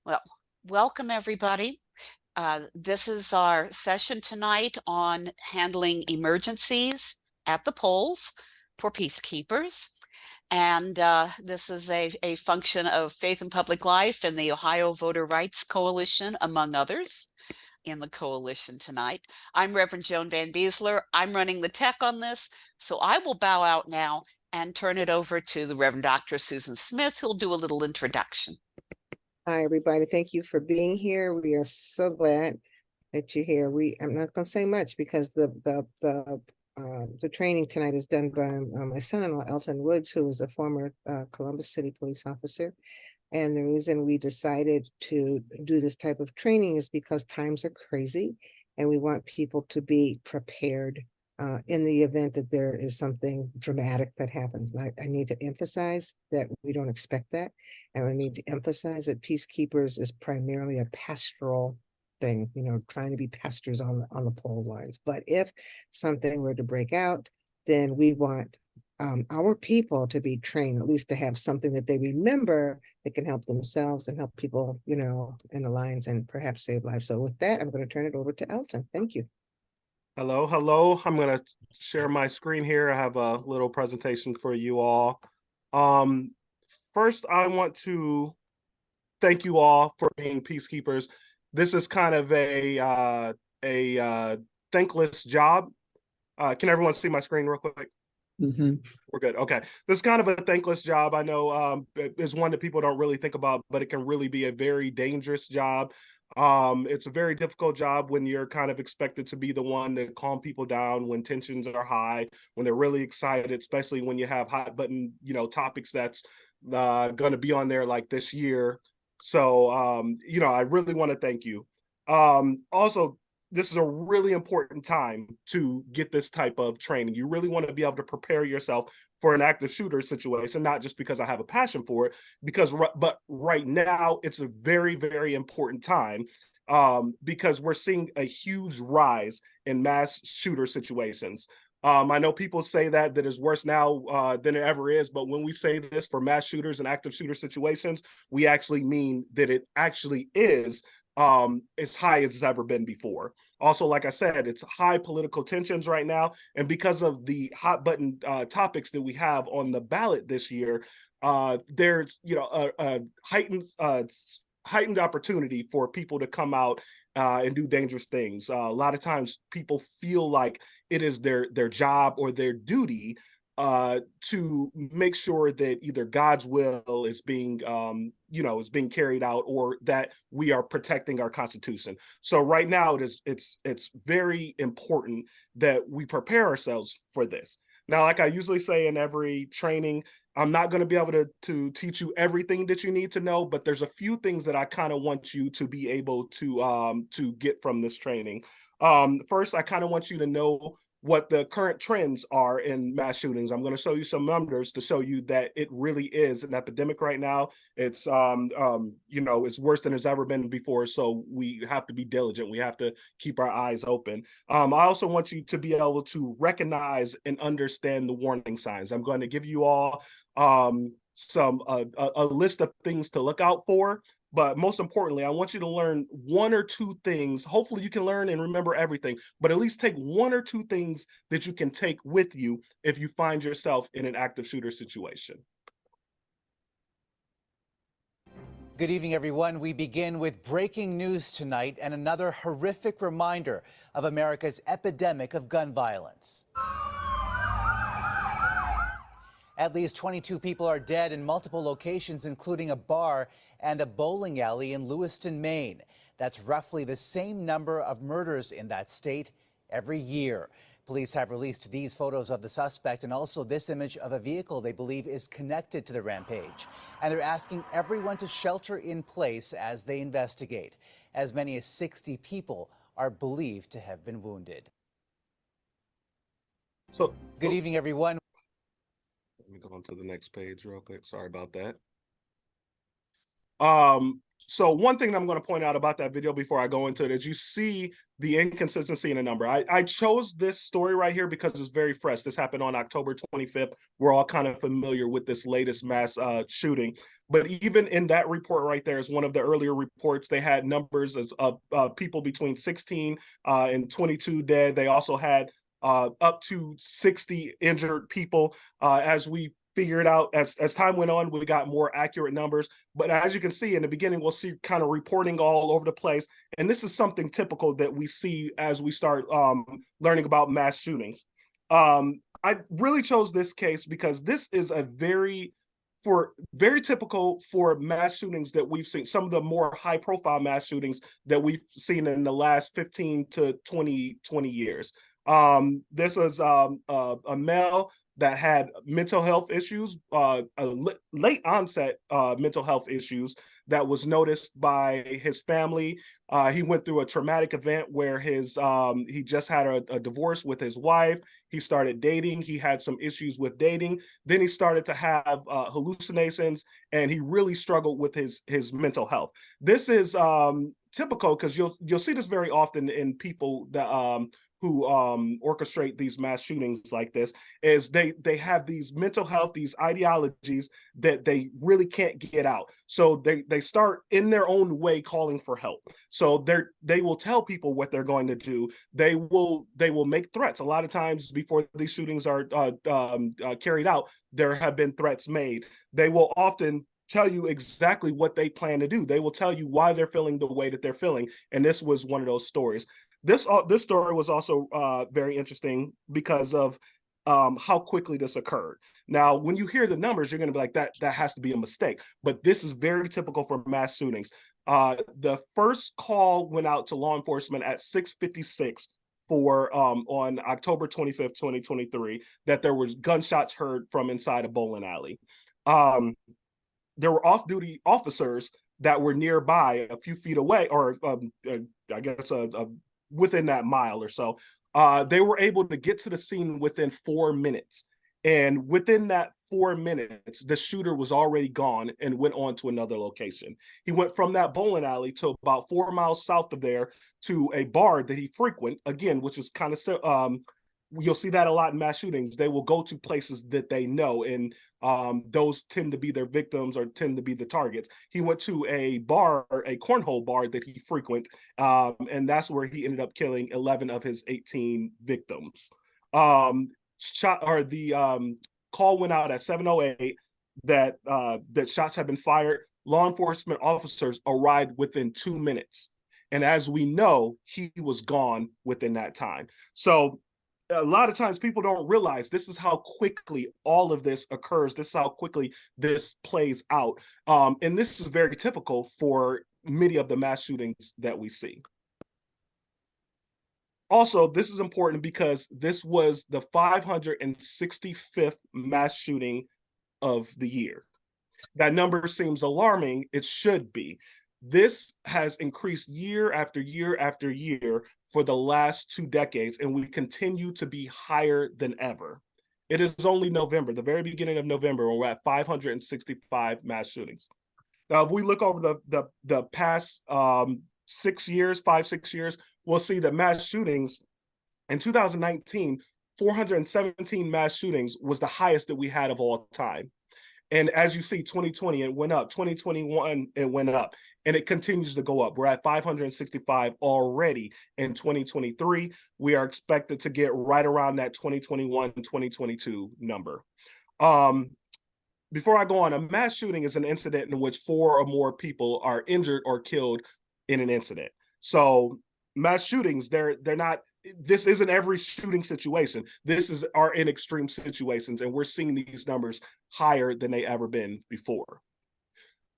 Well, welcome everybody. This is our session tonight on handling emergencies at the polls for peacekeepers. And this is a function of Faith in Public Life and the Ohio Voter Rights Coalition, among others, in the coalition tonight. I'm Reverend Joan Van Beesler. I'm running the tech on this, so I will bow out now and turn it over to the Reverend Dr. Susan Smith, who'll do a little introduction. Hi, everybody. Thank you for being here. We are so glad that you're here. I'm not going to say much because the training tonight is done by my son-in-law, Alton Woods, who is a former Columbus City police officer. And the reason we decided to do this type of training is because times are crazy and we want people to be prepared in the event that there is something dramatic that happens. I need to emphasize that we don't expect that. And I need to emphasize that peacekeepers is primarily a pastoral thing, trying to be pastors on the poll lines. But if something were to break out, then we want our people to be trained, at least to have something that they remember that can help themselves and help people, in the lines and perhaps save lives. So with that, I'm going to turn it over to Alton. Thank you. Hello. I'm going to share my screen here. I have a little presentation for you all. First, I want to thank you all for being peacekeepers. This is kind of a thankless job. Can everyone see my screen real quick? Mm-hmm. We're good. Okay. This is kind of a thankless job. I know it's one that people don't really think about, but it can really be a very dangerous job. It's a very difficult job when you're kind of expected to be the one to calm people down when tensions are high, when they're really excited, especially when you have hot button, topics that's going to be on there like this year. So, I really want to thank you. Also, this is a really important time to get this type of training. You really want to be able to prepare yourself for an active shooter situation, not just because I have a passion for it, but right now it's a very, very important time because we're seeing a huge rise in mass shooter situations. I know people say that is worse now than it ever is, but when we say this for mass shooters and active shooter situations, we actually mean that it actually is as high as it's ever been before. Also, like I said, it's high political tensions right now. And because of the hot button topics that we have on the ballot this year, there's, a heightened opportunity for people to come out and do dangerous things. A lot of times people feel like it is their job or their duty to make sure that either God's will is being, is being carried out, or that we are protecting our Constitution. So right now, it's very important that we prepare ourselves for this. Now, like I usually say in every training, I'm not going to be able to teach you everything that you need to know, but there's a few things that I kind of want you to be able to get from this training. First, I kind of want you to know what the current trends are in mass shootings. I'm going to show you some numbers to show you that it really is an epidemic right now. It's it's worse than it's ever been before. So we have to be diligent. We have to keep our eyes open. I also want you to be able to recognize and understand the warning signs. I'm going to give you all some a list of things to look out for. But most importantly, I want you to learn one or two things. Hopefully you can learn and remember everything, but at least take one or two things that you can take with you if you find yourself in an active shooter situation. Good evening, everyone. We begin with breaking news tonight and another horrific reminder of America's epidemic of gun violence. At least 22 people are dead in multiple locations, including a bar and a bowling alley in Lewiston, Maine. That's roughly the same number of murders in that state every year. Police have released these photos of the suspect and also this image of a vehicle they believe is connected to the rampage. And they're asking everyone to shelter in place as they investigate. As many as 60 people are believed to have been wounded. So, good evening, everyone. Let me go on to the next page real quick. Sorry about that. So one thing I'm going to point out about that video before I go into it is you see the inconsistency in the number. I chose this story right here because it's very fresh. This happened on October 25th. We're all kind of familiar with this latest mass shooting. But even in that report right there is one of the earlier reports. They had numbers of people between 16 and 22 dead. They also had up to 60 injured people. As we figured out as time went on, we got more accurate numbers. But as you can see in the beginning, we'll see kind of reporting all over the place. And this is something typical that we see as we start learning about mass shootings. I really chose this case because this is a very typical for mass shootings that we've seen, some of the more high profile mass shootings that we've seen in the last 15 to 20 years. This was a male that had mental health issues, late onset mental health issues that was noticed by his family. He went through a traumatic event where he just had a divorce with his wife. He started dating. He had some issues with dating. Then he started to have hallucinations, and he really struggled with his mental health. This is typical because you'll see this very often in people that who orchestrate these mass shootings like this, is they have these mental health, these ideologies that they really can't get out. So they start in their own way calling for help. So they will tell people what they're going to do. They will make threats. A lot of times before these shootings are carried out, there have been threats made. They will often tell you exactly what they plan to do. They will tell you why they're feeling the way that they're feeling. And this was one of those stories. This story was also very interesting because of how quickly this occurred. Now, when you hear the numbers, you're going to be like, that has to be a mistake. But this is very typical for mass shootings. The first call went out to law enforcement at 6:56 for on October 25th, 2023, that there was gunshots heard from inside a bowling alley. There were off-duty officers that were nearby, a few feet away, or I guess within that mile or so. They were able to get to the scene within 4 minutes. And within that 4 minutes, the shooter was already gone and went on to another location. He went from that bowling alley to about 4 miles south of there to a bar that he frequent, again, which is kind of you'll see that a lot in mass shootings. They will go to places that they know, and those tend to be their victims or tend to be the targets. He went to a bar, a cornhole bar that he frequent, and that's where he ended up killing 11 of his 18 victims. Call went out at 7:08 that shots had been fired. Law enforcement officers arrived within 2 minutes, and as we know, he was gone within that time. So a lot of times people don't realize this is how quickly all of this occurs. This is how quickly this plays out. And this is very typical for many of the mass shootings that we see. Also, this is important because this was the 565th mass shooting of the year. That number seems alarming. It should be. This has increased year after year after year for the last 2 decades, and we continue to be higher than ever. It is only November, the very beginning of November, when we're at 565 mass shootings. Now, if we look over the past 6 years, 5-6 years, we'll see that mass shootings in 2019, 417 mass shootings was the highest that we had of all time. And as you see, 2020, it went up. 2021, it went up. And it continues to go up. We're at 565 already in 2023. We are expected to get right around that 2021 and 2022 number. Before I go on, a mass shooting is an incident in which 4 or more people are injured or killed in an incident. So mass shootings, they're not, this isn't every shooting situation. This are in extreme situations, and we're seeing these numbers higher than they ever been before.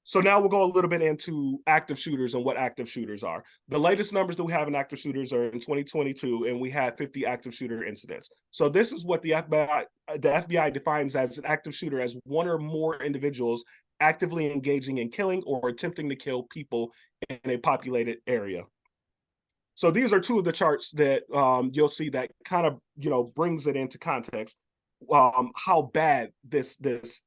So now we'll go a little bit into active shooters and what active shooters are. The latest numbers that we have in active shooters are in 2022, and we had 50 active shooter incidents. So this is what the FBI defines as an active shooter, as one or more individuals actively engaging in killing or attempting to kill people in a populated area. So these are 2 of the charts that you'll see that kind of, brings it into context. how bad this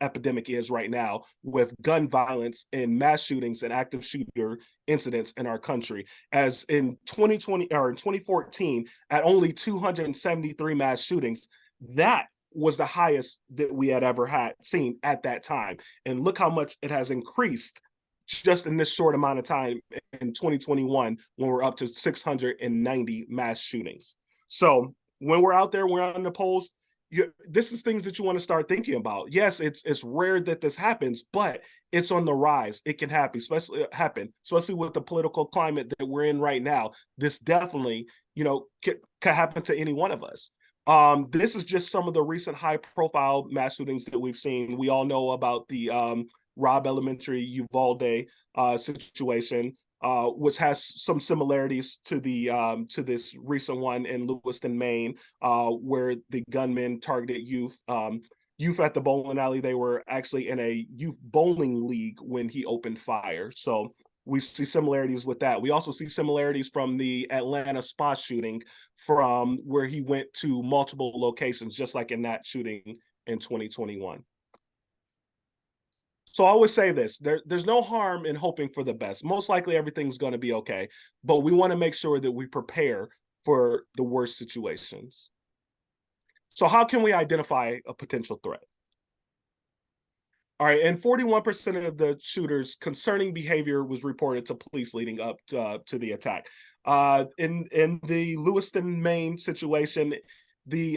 epidemic is right now with gun violence and mass shootings and active shooter incidents in our country. As in 2020 or in 2014, at only 273 mass shootings, that was the highest that we had ever had seen at that time. And look how much it has increased just in this short amount of time in 2021, when we're up to 690 mass shootings. So when we're out there, we're on the polls, this is things that you want to start thinking about. Yes, it's rare that this happens, but it's on the rise. It can happen, especially with the political climate that we're in right now. This definitely, could happen to any one of us. This is just some of the recent high-profile mass shootings that we've seen. We all know about the Robb Elementary Uvalde situation, which has some similarities to this recent one in Lewiston, Maine, where the gunman targeted youth at the bowling alley. They were actually in a youth bowling league when he opened fire. So we see similarities with that. We also see similarities from the Atlanta spa shooting, from where he went to multiple locations, just like in that shooting in 2021. So I always say this, there's no harm in hoping for the best. Most likely everything's going to be okay, but we want to make sure that we prepare for the worst situations. So how can we identify a potential threat? All right, and 41% of the shooters' concerning behavior was reported to police leading up to the attack. In the Lewiston, Maine situation, the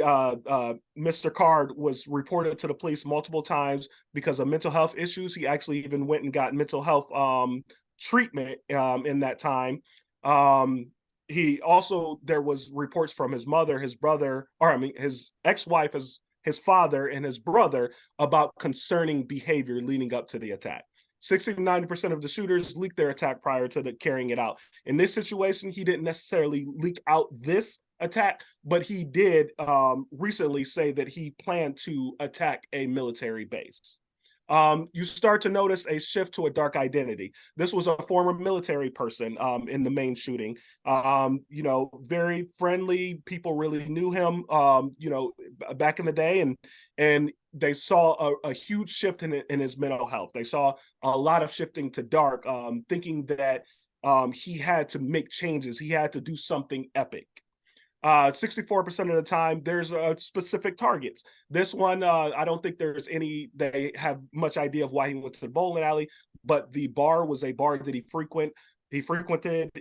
Mr. Card was reported to the police multiple times because of mental health issues. He actually even went and got mental health treatment in that time. There was reports from his mother, his brother, his ex-wife, his father, and his brother about concerning behavior leading up to the attack. 60-90% of the shooters leaked their attack prior to carrying it out. In this situation, he didn't necessarily leak out this attack, but he did recently say that he planned to attack a military base. You start to notice a shift to a dark identity. This was a former military person in the main shooting. Very friendly. People really knew him, back in the day, and they saw a huge shift in his mental health. They saw a lot of shifting to dark, thinking that he had to make changes. He had to do something epic. 64% of the time, there's specific targets. This one, I don't think they have much idea of why he went to the bowling alley, but the bar was a bar that he frequented.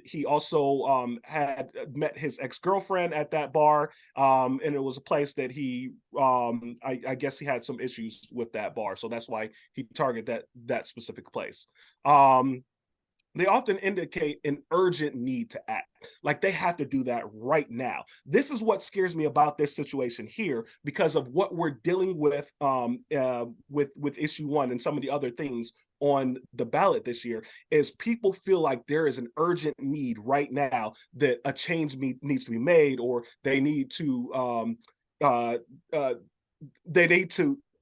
He also had met his ex-girlfriend at that bar, and it was a place that I guess he had some issues with that bar, so that's why he targeted that specific place. They often indicate an urgent need to act, like they have to do that right now. This is what scares me about this situation here, because of what we're dealing with issue 1 and some of the other things on the ballot this year, is people feel like there is an urgent need right now that a change needs to be made, or they need to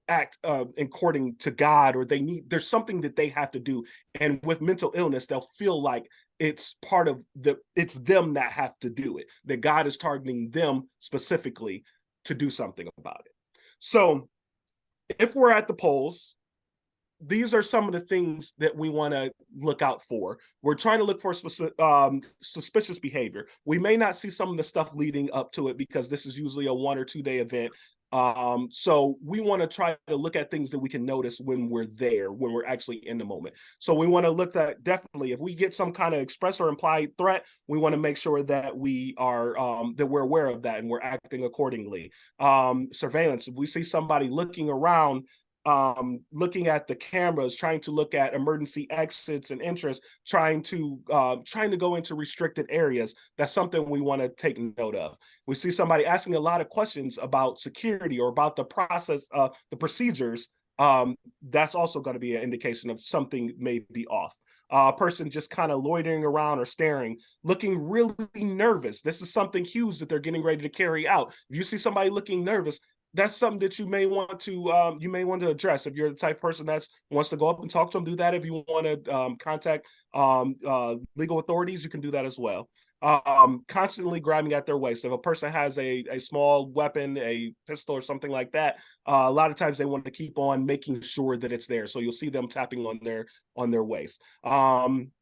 act according to God, or there's something that they have to do. And with mental illness, they'll feel like it's them that have to do it, that God is targeting them specifically to do something about it. So if we're at the polls, these are some of the things that we want to look out for. We're trying to look for suspicious behavior. We may not see some of the stuff leading up to it, because this is usually a 1 or 2 day event. So we want to try to look at things that we can notice when we're there, when we're actually in the moment. So we want to look at, definitely, if we get some kind of express or implied threat, we want to make sure that we are that we're aware of that and we're acting accordingly. Surveillance, if we see somebody looking around, looking at the cameras, trying to look at emergency exits and entrances, trying to go into restricted areas, that's something we want to take note of. We see somebody asking a lot of questions about security or about the process, the procedures, that's also going to be an indication of something may be off. A person just kind of loitering around or staring, looking really nervous. This is something huge that they're getting ready to carry out. If you see somebody looking nervous, that's something that you may want to address. If you're the type of person that wants to go up and talk to them, do that. If you want to contact legal authorities, you can do that as well. constantly grabbing at their waist. If a person has a small weapon, a pistol or something like that, a lot of times they want to keep on making sure that it's there. So you'll see them tapping on their waist.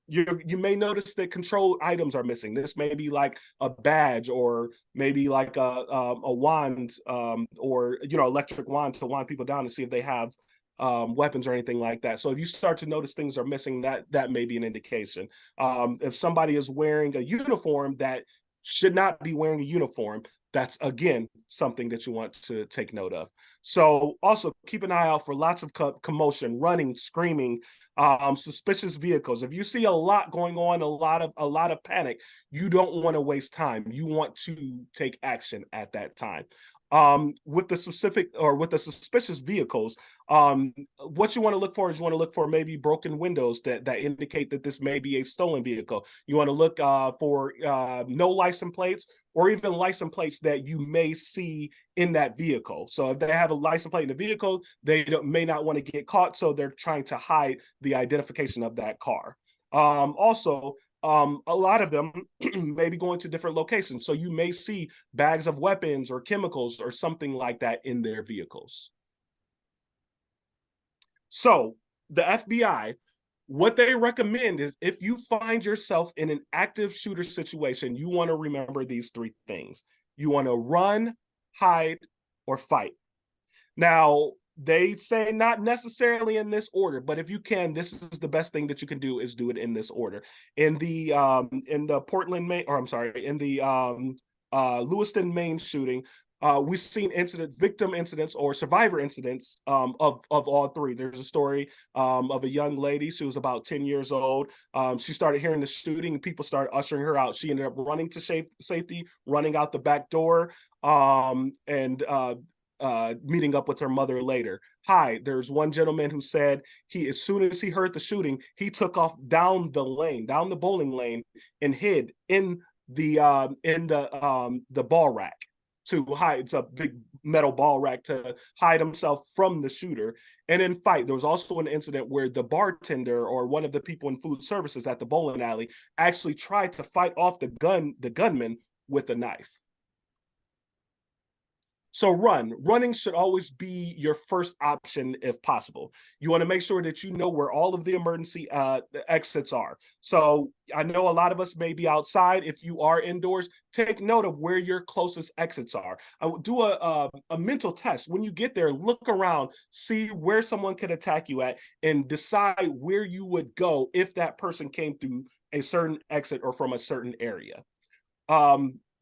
You may notice that control items are missing. This may be like a badge, or maybe like a wand, or electric wand to wand people down to see if they have weapons or anything like that. So if you start to notice things are missing, that may be an indication. If somebody is wearing a uniform that should not be wearing a uniform, that's again something that you want to take note of. So also keep an eye out for lots of commotion, running, screaming, suspicious vehicles. If you see a lot going on, a lot of panic, you don't want to waste time. You want to take action at that time. With the suspicious vehicles, what you want to look for is you want to look for maybe broken windows that indicate that this may be a stolen vehicle. You want to look for no license plates, or even license plates that you may see in that vehicle. So if they have a license plate in the vehicle, they may not want to get caught, so they're trying to hide the identification of that car. Also, a lot of them may be going to different locations. So you may see bags of weapons or chemicals or something like that in their vehicles. So the FBI, what they recommend is if you find yourself in an active shooter situation, you want to remember these three things. You want to run, hide, or fight. Now, they say not necessarily in this order, but if you can, this is the best thing that you can do, is do it in this order. In the Portland, Maine, or I'm sorry, in the Lewiston, Maine shooting, we've seen victim incidents or survivor incidents of all three. There's a story of a young lady. She was about 10 years old. She started hearing the shooting, and people started ushering her out. She ended up running to safety, running out the back door, and meeting up with her mother later. There's one gentleman who said as soon as he heard the shooting, he took off down the bowling lane, and hid in the ball rack to hide. It's a big metal ball rack to hide himself from the shooter, and then fight. There was also an incident where the bartender, or one of the people in food services at the bowling alley, actually tried to fight off the gunman with a knife. So running should always be your first option if possible. You want to make sure that you know where all of the emergency exits are. So I know a lot of us may be outside. If you are indoors, take note of where your closest exits are. I will do a mental test. When you get there, look around, see where someone could attack you at, and decide where you would go if that person came through a certain exit or from a certain area.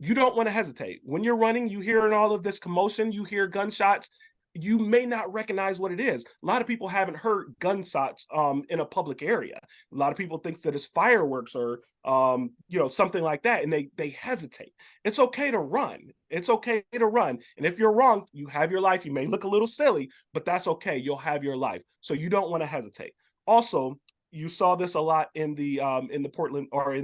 You don't want to hesitate. When you're running, you hear all of this commotion, you hear gunshots, you may not recognize what it is. A lot of people haven't heard gunshots in a public area. A lot of people think that it's fireworks or something like that, and they hesitate. It's okay to run. It's okay to run. And if you're wrong, you have your life. You may look a little silly, but that's okay. You'll have your life. So you don't want to hesitate. Also, you saw this a lot in the Portland, or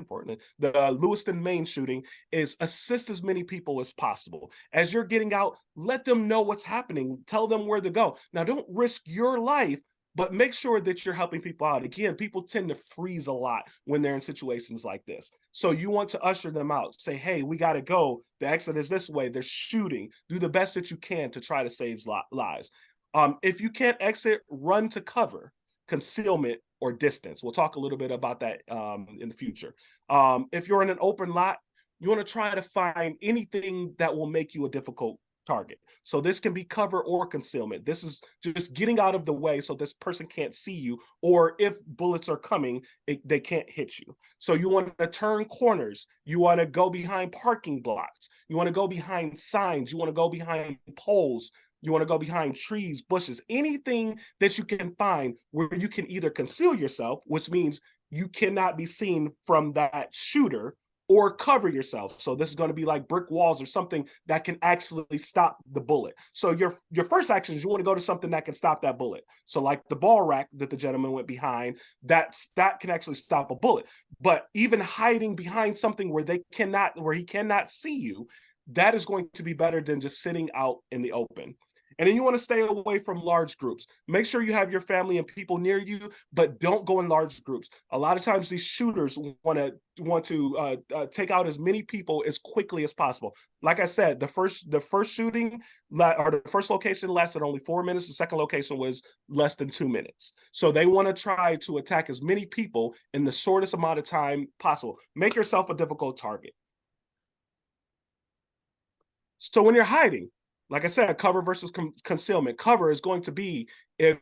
Portland, the Lewiston, Maine shooting, is assist as many people as possible. As you're getting out, let them know what's happening. Tell them where to go. Now, don't risk your life, but make sure that you're helping people out. Again, people tend to freeze a lot when they're in situations like this. So you want to usher them out. Say, hey, we got to go. The exit is this way. They're shooting. Do the best that you can to try to save lives. If you can't exit, run to cover, concealment, or distance. We'll talk a little bit about that in the future. If you're in an open lot, you want to try to find anything that will make you a difficult target. So this can be cover or concealment. This is just getting out of the way so this person can't see you, or if bullets are coming, they can't hit you. So you want to turn corners. You want to go behind parking blocks. You want to go behind signs. You want to go behind poles. You want to go behind trees, bushes, anything that you can find where you can either conceal yourself, which means you cannot be seen from that shooter, or cover yourself. So this is going to be like brick walls or something that can actually stop the bullet. So your first action is you want to go to something that can stop that bullet. So like the ball rack that the gentleman went behind, that can actually stop a bullet. But even hiding behind something where he cannot see you, that is going to be better than just sitting out in the open. And then you want to stay away from large groups. Make sure you have your family and people near you, but don't go in large groups. A lot of times these shooters want to take out as many people as quickly as possible. Like I said, the first shooting or the first location lasted only 4 minutes. The second location was less than 2 minutes. So they want to try to attack as many people in the shortest amount of time possible. Make yourself a difficult target. So when you're hiding, like I said, cover versus concealment. Cover is going to be if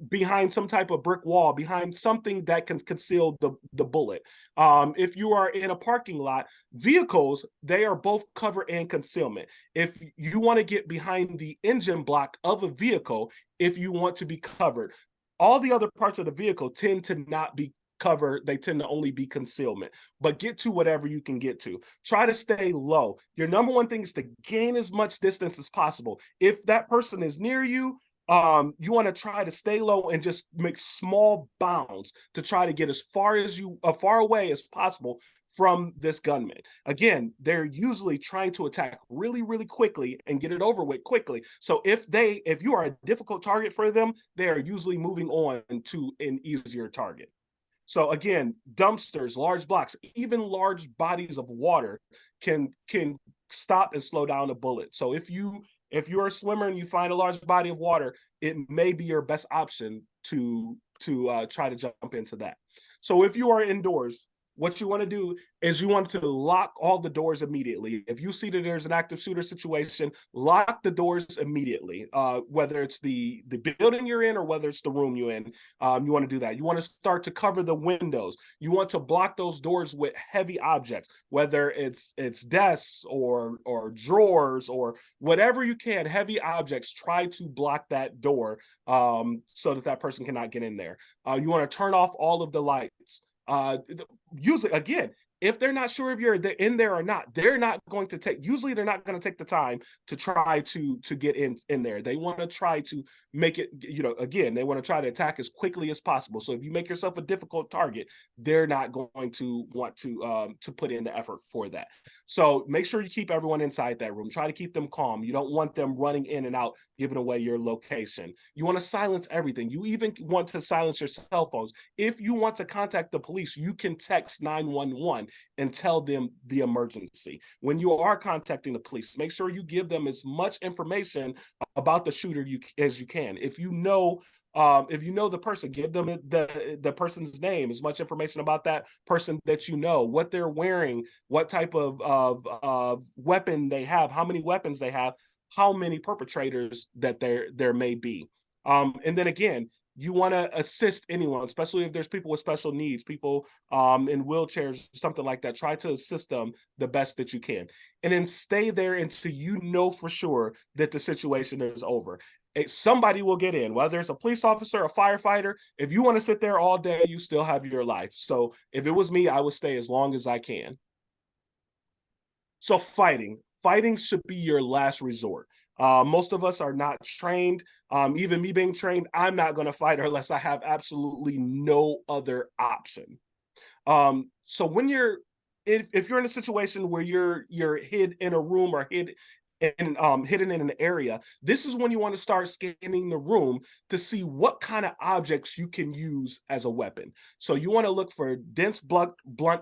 behind some type of brick wall, behind something that can conceal the bullet. If you are in a parking lot, vehicles, they are both cover and concealment. If you want to get behind the engine block of a vehicle, if you want to be covered, all the other parts of the vehicle tend to not be cover, they tend to only be concealment, but get to whatever you can get to. Try to stay low. Your number one thing is to gain as much distance as possible. If that person is near you, you want to try to stay low and just make small bounds to try to get as far away as possible from this gunman. Again, they're usually trying to attack really, really quickly and get it over with quickly. So if you are a difficult target for them, they are usually moving on to an easier target. So again, dumpsters, large blocks, even large bodies of water can stop and slow down a bullet. So if you're a swimmer and you find a large body of water, it may be your best option to try to jump into that. So if you are indoors, what you want to do is you want to lock all the doors immediately. If you see that there's an active shooter situation, lock the doors immediately, whether it's the building you're in or whether it's the room you're in. You want to do that. You want to start to cover the windows. You want to block those doors with heavy objects, whether it's desks or drawers or whatever you can, heavy objects. Try to block that door so that person cannot get in there. You want to turn off all of the lights. Usually, again, if they're not sure if you're in there or not, they're not going to take the time to try to get in there. They want to try to make it, again, they want to try to attack as quickly as possible. So if you make yourself a difficult target, they're not going to want to put in the effort for that. So make sure you keep everyone inside that room. Try to keep them calm. You don't want them running in and out, giving away your location. You want to silence everything. You even want to silence your cell phones. If you want to contact the police, you can text 911 and tell them the emergency. When you are contacting the police, make sure you give them as much information about the shooter as you can. If you know the person, give them the person's name, as much information about that person that you know, what they're wearing, what type of weapon they have, how many weapons they have, how many perpetrators that there may be. And then again, you want to assist anyone, especially if there's people with special needs, people in wheelchairs, something like that. Try to assist them the best that you can. And then stay there until you know for sure that the situation is over. Somebody will get in, whether it's a police officer, a firefighter. If you want to sit there all day, you still have your life. So if it was me, I would stay as long as I can. So fighting should be your last resort. Most of us are not trained. Even me being trained, I'm not going to fight unless I have absolutely no other option. So when if you're in a situation where you're hid in a room or hidden in an area, this is when you want to start scanning the room to see what kind of objects you can use as a weapon. So you want to look for dense, blunt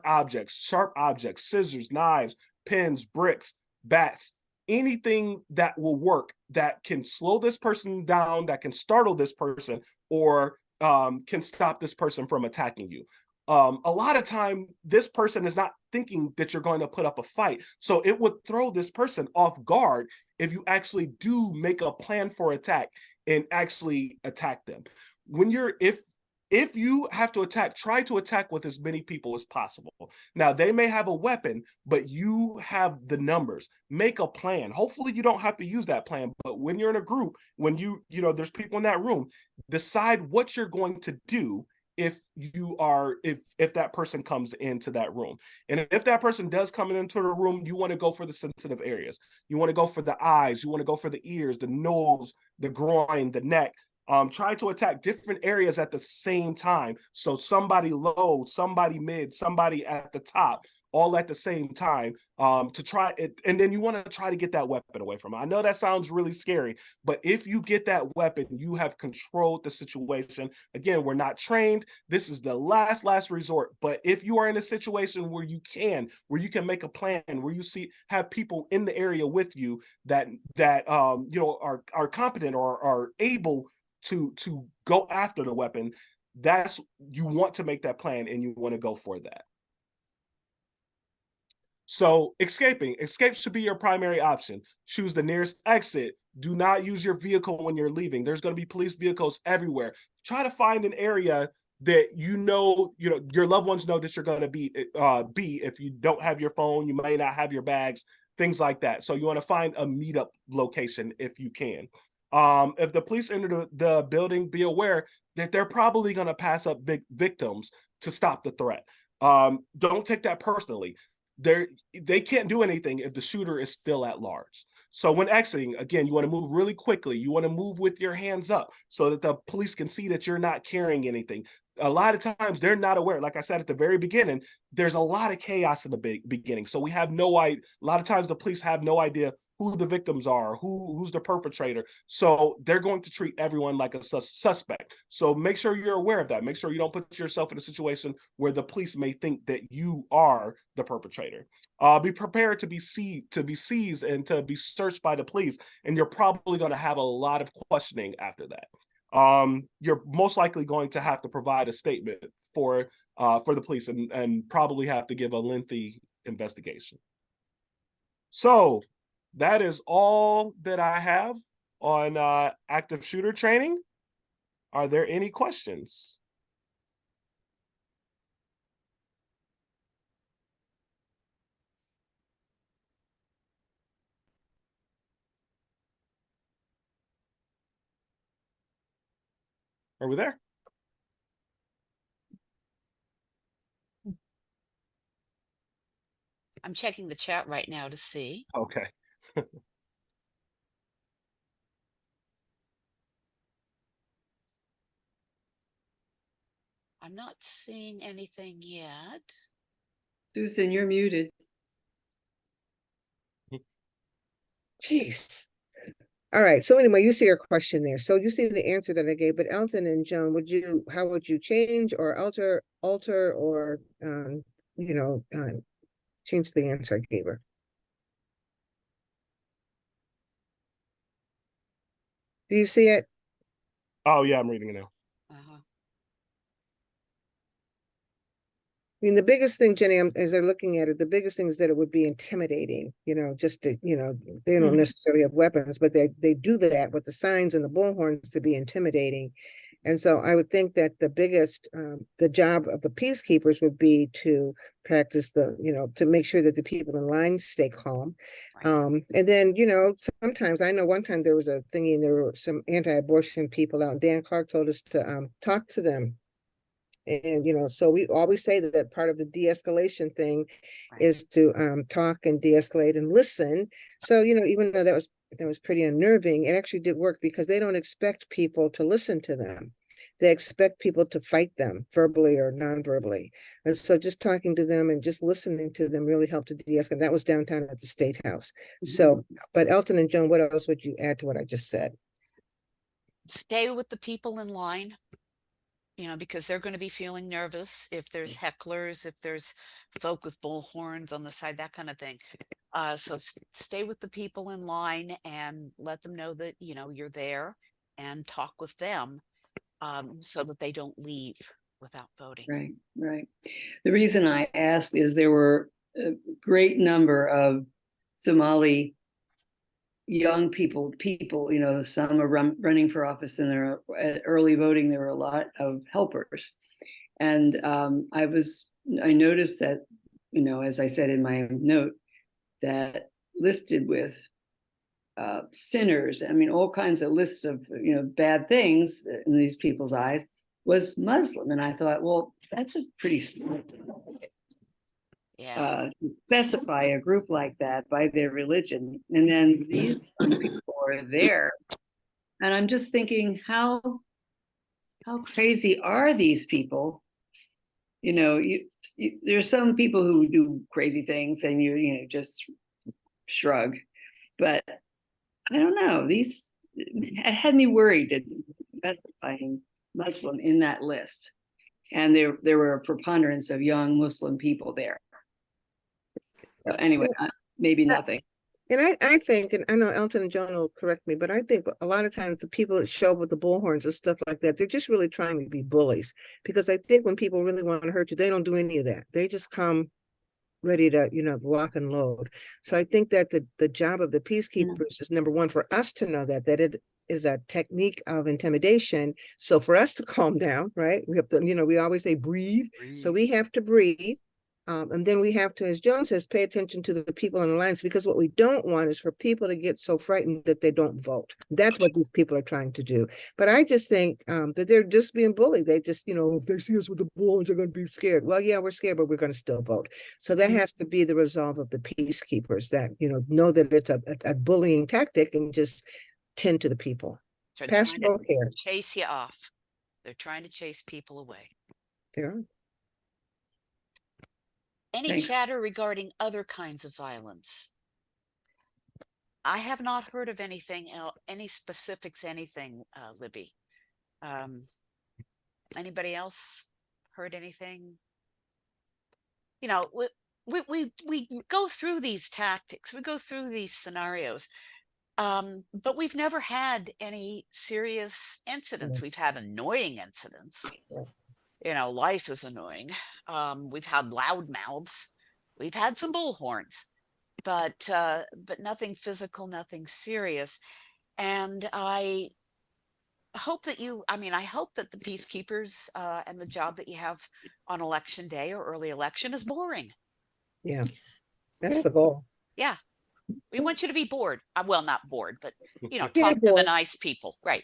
objects, sharp objects, scissors, knives, pins, bricks, bats, anything that will work, that can slow this person down, that can startle this person, or can stop this person from attacking you. A lot of time, this person is not thinking that you're going to put up a fight. So it would throw this person off guard if you actually do make a plan for attack and actually attack them. If you have to attack, try to attack with as many people as possible. Now, they may have a weapon, but you have the numbers. Make a plan. Hopefully you don't have to use that plan, but when you're in a group, when there's people in that room, decide what you're going to do if that person comes into that room. And if that person does come into the room, you want to go for the sensitive areas. You want to go for the eyes, you want to go for the ears, the nose, the groin, the neck. Try to attack different areas at the same time. So somebody low, somebody mid, somebody at the top. all at the same time, to try it. And then you want to try to get that weapon away from them. I know that sounds really scary, but if you get that weapon, you have controlled the situation. Again, we're not trained. This is the last resort. But if you are in a situation where you can make a plan, where you have people in the area with you that you know, are competent or are able to go after the weapon, you want to make that plan and you want to go for that. So escape should be your primary option. Choose the nearest exit. Do not use your vehicle when you're leaving. There's going to be police vehicles everywhere. Try to find an area that you know your loved ones know that you're going to be. If you don't have your phone, you may not have your bags, things like that. So you want to find a meetup location if you can. If the police enter the building, be aware that they're probably going to pass up victims to stop the threat. Don't take that personally. They can't do anything if the shooter is still at large. So when exiting, again, you want to move really quickly. You want to move with your hands up so that the police can see that you're not carrying anything. A lot of times they're not aware. Like I said at the very beginning, there's a lot of chaos in the beginning. So we have no idea. A lot of times the police have no idea who the victims are, who's the perpetrator. So they're going to treat everyone like a suspect. So make sure you're aware of that. Make sure you don't put yourself in a situation where the police may think that you are the perpetrator. Be prepared to be seized and to be searched by the police. And you're probably going to have a lot of questioning after that. You're most likely going to have to provide a statement for the police and probably have to give a lengthy investigation. So that is all that I have on active shooter training. Are there any questions? Are we there? I'm checking the chat right now to see. Okay. I'm not seeing anything yet. Susan, you're muted. Jeez. All right. So anyway, you see your question there. So you see the answer that I gave, but Alton and Joan, how would you change or alter or, change the answer I gave her? Do you see it? Oh yeah, I'm reading it now. Uh-huh. I mean, the biggest thing, Jenny, as they're looking at it, the biggest thing is that it would be intimidating, just to, they don't necessarily have weapons, but they do that with the signs and the bullhorns to be intimidating. And so I would think that the biggest, the job of the peacekeepers would be to practice to make sure that the people in line stay calm. Right. And then, sometimes I know one time there was a thingy and there were some anti-abortion people out, and Dan Clark told us to talk to them. And, so we always say that part of the de-escalation thing is to talk and de-escalate and listen. So, even though that was pretty unnerving, it actually did work because they don't expect people to listen to them. They expect people to fight them verbally or non-verbally. And so just talking to them and just listening to them really helped to de-escalate. That was downtown at the State House. So, but Alton and Joan, what else would you add to what I just said? Stay with the people in line, because they're going to be feeling nervous if there's hecklers, if there's folk with bullhorns on the side, that kind of thing. So stay with the people in line and let them know that, you're there, and talk with them so that they don't leave without voting. Right. The reason I asked is there were a great number of Somali young people, some are running for office, and there are, at early voting, there were a lot of helpers. And I noticed that, as I said in my note, that listed with sinners, all kinds of lists of, bad things in these people's eyes, was Muslim. And I thought, well, that's a pretty specify a group like that by their religion. And then these people are there. And I'm just thinking, how crazy are these people you know, there's some people who do crazy things and you know, just shrug. But I don't know. These it had me worried that specifying Muslim in that list, and there were a preponderance of young Muslim people there. So anyway, maybe nothing. And I think, and I know Elton and John will correct me, but I think a lot of times the people that show up with the bullhorns and stuff like that, they're just really trying to be bullies. Because I think when people really want to hurt you, they don't do any of that. They just come ready to, lock and load. So I think that the job of the peacekeepers is number one for us to know that it is a technique of intimidation. So for us to calm down, right? We have to, we always say breathe. So we have to breathe. And then we have to, as Joan says, pay attention to the people on the lines, because what we don't want is for people to get so frightened that they don't vote. That's what these people are trying to do. But I just think that they're just being bullied. They just, if they see us with the bullhorns, they're going to be scared. Well, yeah, we're scared, but we're going to still vote. So that has to be the resolve of the peacekeepers, that, know that it's a bullying tactic and just tend to the people. They're Pastoral trying to care. chase you off. They're trying to chase people away. There. Any Thanks. chatter regarding other kinds of violence? I have not heard of anything else, any specifics, anything, Libby. Anybody else heard anything? We go through these tactics, we go through these scenarios, but we've never had any serious incidents. We've had annoying incidents. Life is annoying. We've had loud mouths. We've had some bullhorns, but nothing physical, nothing serious. And I hope that I hope that the peacekeepers and the job that you have on election day or early election is boring. Yeah, that's the goal. Yeah. We want you to be bored. Well, not bored, but, talk Yeah, to the bored. nice people. Right.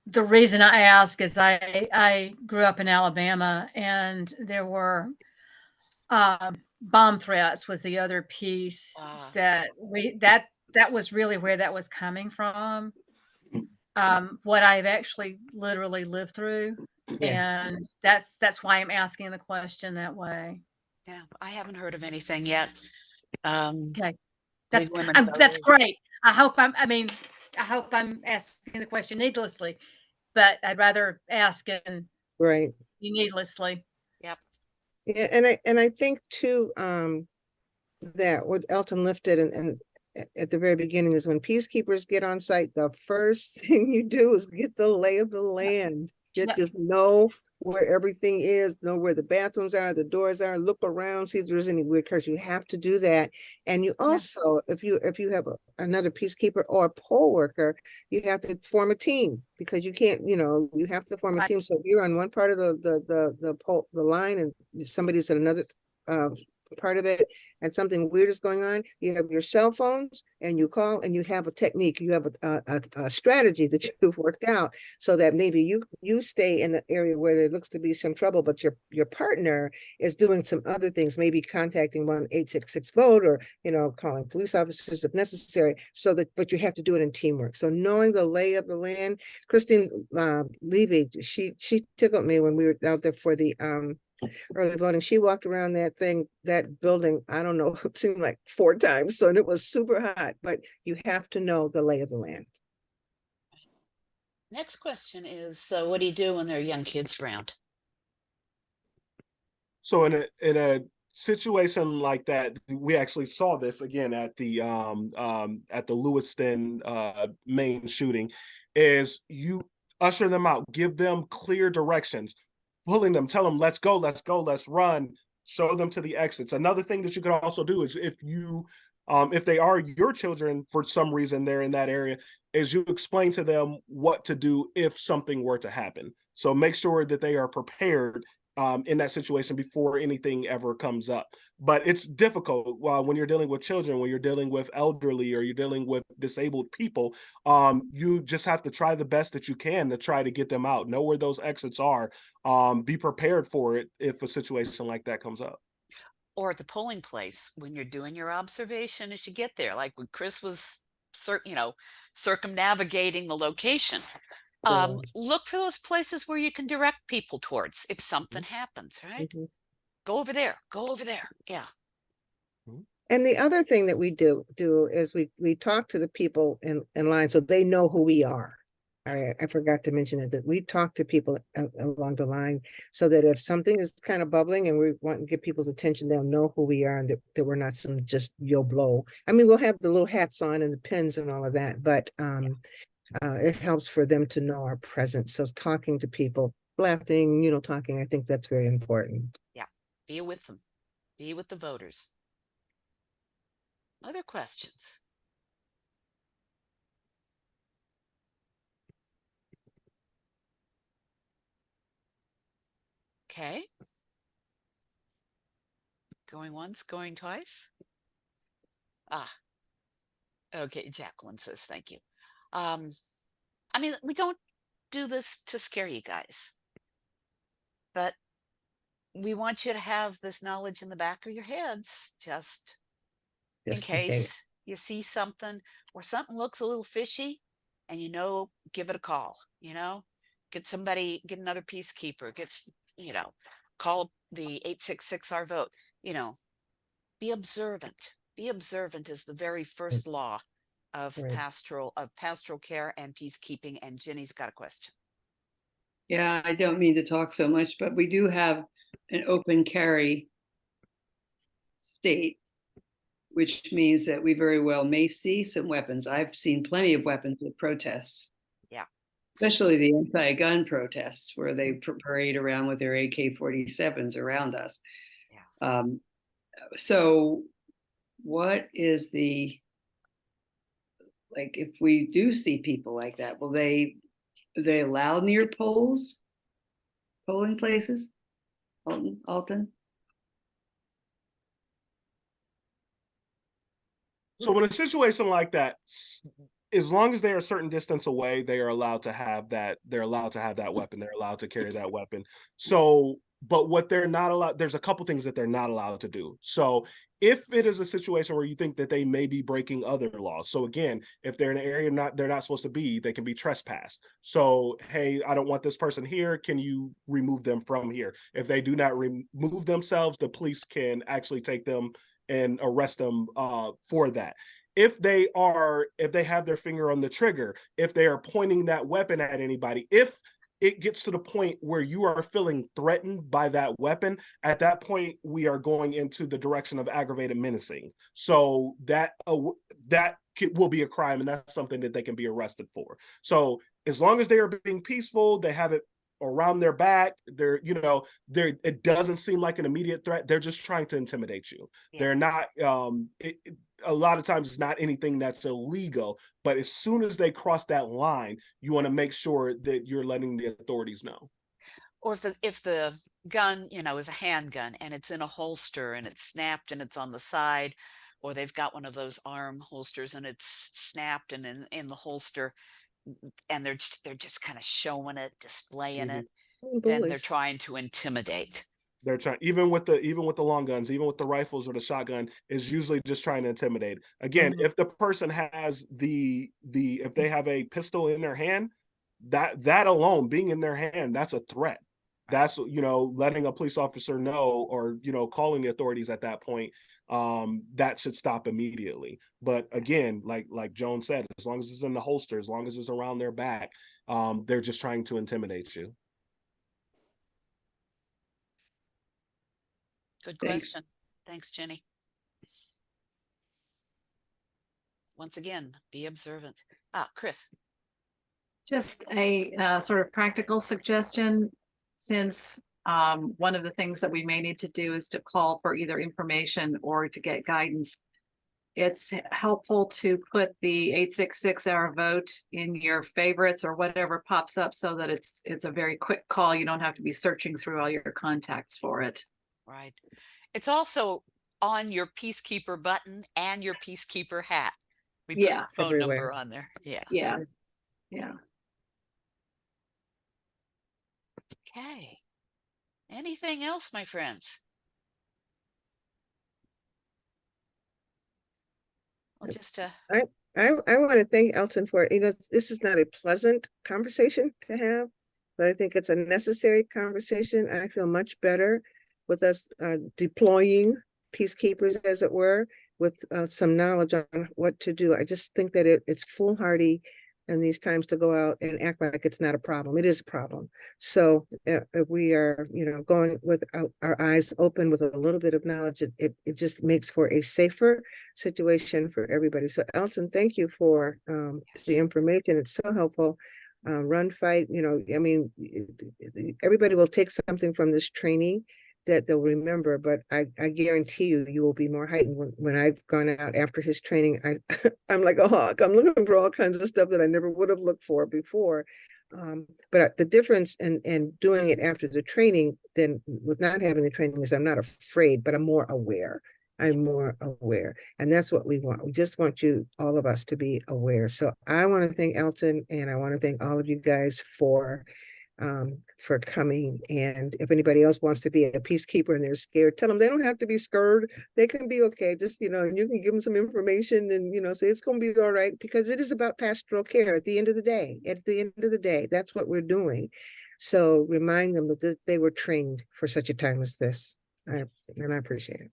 The reason I ask is I grew up in Alabama, and there were bomb threats was the other piece that was really where that was coming from. What I've actually literally lived through, and that's why I'm asking the question that way. Yeah, I haven't heard of anything yet. Okay, that's that's great. I hope I'm asking the question needlessly, but I'd rather ask and Right. needlessly. Yep. Yeah, and I think too, that what Elton lifted and at the very beginning is when peacekeepers get on site, the first thing you do is get the lay of the land. Just know where everything is, know where the bathrooms are, the doors are, look around, see if there's any weird curse. You have to do that. And you also, if you have another peacekeeper or a poll worker, you have to form a team, because you can't, you have to form a team. So if you're on one part of the line and somebody's at another part of it and something weird is going on, you have your cell phones and you call and you have a technique, you have a strategy that you've worked out, so that maybe you stay in the area where there looks to be some trouble, but your partner is doing some other things, maybe contacting 1-866-VOTE, or calling police officers if necessary, but you have to do it in teamwork. So knowing the lay of the land. Christine Levy, she tickled me when we were out there for the early voting. She walked around that building, I don't know, it seemed like 4 times. So, and it was super hot, but you have to know the lay of the land. Next question is, so what do you do when there are young kids around? So in a situation like that, we actually saw this again at the Lewiston Maine shooting, is you usher them out, give them clear directions, pulling them, tell them, let's go, let's run, show them to the exits. Another thing that you could also do is if they are your children, for some reason they're in that area, is you explain to them what to do if something were to happen. So make sure that they are prepared in that situation before anything ever comes up. But it's difficult when you're dealing with children, when you're dealing with elderly, or you're dealing with disabled people. You just have to try the best that you can to try to get them out. Know where those exits are. Be prepared for it if a situation like that comes up. Or at the polling place, when you're doing your observation as you get there, like when Chris was circumnavigating the location, Look for those places where you can direct people towards if something happens, right? Mhm. Go over there, go over there. Yeah. And the other thing that we do is we talk to the people in line so they know who we are. I forgot to mention that we talk to people along the line so that if something is kind of bubbling and we want to get people's attention, they'll know who we are and that we're not some just yo blow. I mean, we'll have the little hats on and the pins and all of that, but it helps for them to know our presence. So talking to people, laughing, talking, I think that's very important. Yeah. Be with them. Be with the voters. Other questions? Okay. Going once, going twice. Okay, Jacqueline says thank you. I mean, we don't do this to scare you guys, but we want you to have this knowledge in the back of your heads just in case you see something or something looks a little fishy and give it a call, get another peacekeeper, call the 866 our vote, be observant. Be observant is the very first law of pastoral care and peacekeeping. And Jenny's got a question. Yeah, I don't mean to talk so much, but we do have an open carry state, which means that we very well may see some weapons. I've seen plenty of weapons at protests. Yeah. Especially the anti-gun protests where they parade around with their AK-47s around us. Yeah. So what is if we do see people like that, are they allowed near polling places? Alton? So in a situation like that, as long as they are a certain distance away, they are allowed to have that. They're allowed to have that weapon. They're allowed to carry that weapon. So, but what they're not allowed, there's a couple things that they're not allowed to do. So if it is a situation where you think that they may be breaking other laws. So again, if they're in an area they're not supposed to be, they can be trespassed. So, hey, I don't want this person here. Can you remove them from here? If they do not remove themselves, the police can actually take them and arrest them for that. If they have their finger on the trigger, if they are pointing that weapon at anybody, if it gets to the point where you are feeling threatened by that weapon, at that point, we are going into the direction of aggravated menacing. So that will be a crime, and that's something that they can be arrested for. So as long as they are being peaceful, they have it around their back, it doesn't seem like an immediate threat. They're just trying to intimidate you. Yeah. They're not a lot of times it's not anything that's illegal, but as soon as they cross that line, you want to make sure that you're letting the authorities know. Or if the gun, is a handgun and it's in a holster and it's snapped and it's on the side, or they've got one of those arm holsters and it's snapped and in the holster, and they're just kind of showing it, displaying it, then they're trying to intimidate. They're trying, even with the long guns, even with the rifles or the shotgun, is usually just trying to intimidate. Again, if the person has if they have a pistol in their hand, that alone being in their hand, that's a threat. That's letting a police officer know, or calling the authorities at that point. That should stop immediately. But again, like Joan said, as long as it's in the holster, as long as it's around their back, they're just trying to intimidate you. Good question. Thanks, Jenny. Once again, be observant. Chris. Just a sort of practical suggestion, since one of the things that we may need to do is to call for either information or to get guidance. It's helpful to put the 866 our vote in your favorites or whatever pops up, so that it's a very quick call. You don't have to be searching through all your contacts for it. Right. It's also on your peacekeeper button and your peacekeeper hat. We put the phone number on there. Yeah. Yeah. Yeah. Okay. Anything else, my friends? Well, just I want to thank Elton for, this is not a pleasant conversation to have, but I think it's a necessary conversation. I feel much better with us deploying peacekeepers, as it were, with some knowledge on what to do. I just think that it's foolhardy in these times to go out and act like it's not a problem. It is a problem. So if we are, going with our eyes open with a little bit of knowledge, it just makes for a safer situation for everybody. So Elton, thank you for the information. It's so helpful. Run, fight, everybody will take something from this training that they'll remember, but I guarantee you will be more heightened when I've gone out after his training. I'm like a hawk. I'm looking for all kinds of stuff that I never would have looked for before. But the difference in doing it after the training than with not having the training is I'm not afraid, but I'm more aware. I'm more aware. And that's what we want. We just want all of us to be aware. So I want to thank Alton, and I want to thank all of you guys for coming. And if anybody else wants to be a peacekeeper and they're scared, tell them they don't have to be scared. They can be okay. Just, and you can give them some information and, say it's going to be all right, because it is about pastoral care at the end of the day. At the end of the day, that's what we're doing. So remind them that they were trained for such a time as this. And I appreciate it.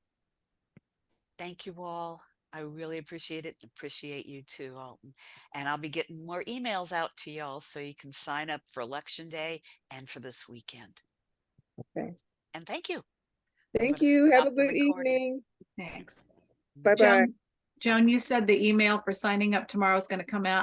Thank you all. I really appreciate it. Appreciate you too, Alton. And I'll be getting more emails out to y'all so you can sign up for Election Day and for this weekend. Okay. And thank you. Thank you. Have a Stop the good recording. evening. Thanks. Bye-bye. Joan, you said the email for signing up tomorrow is going to come out.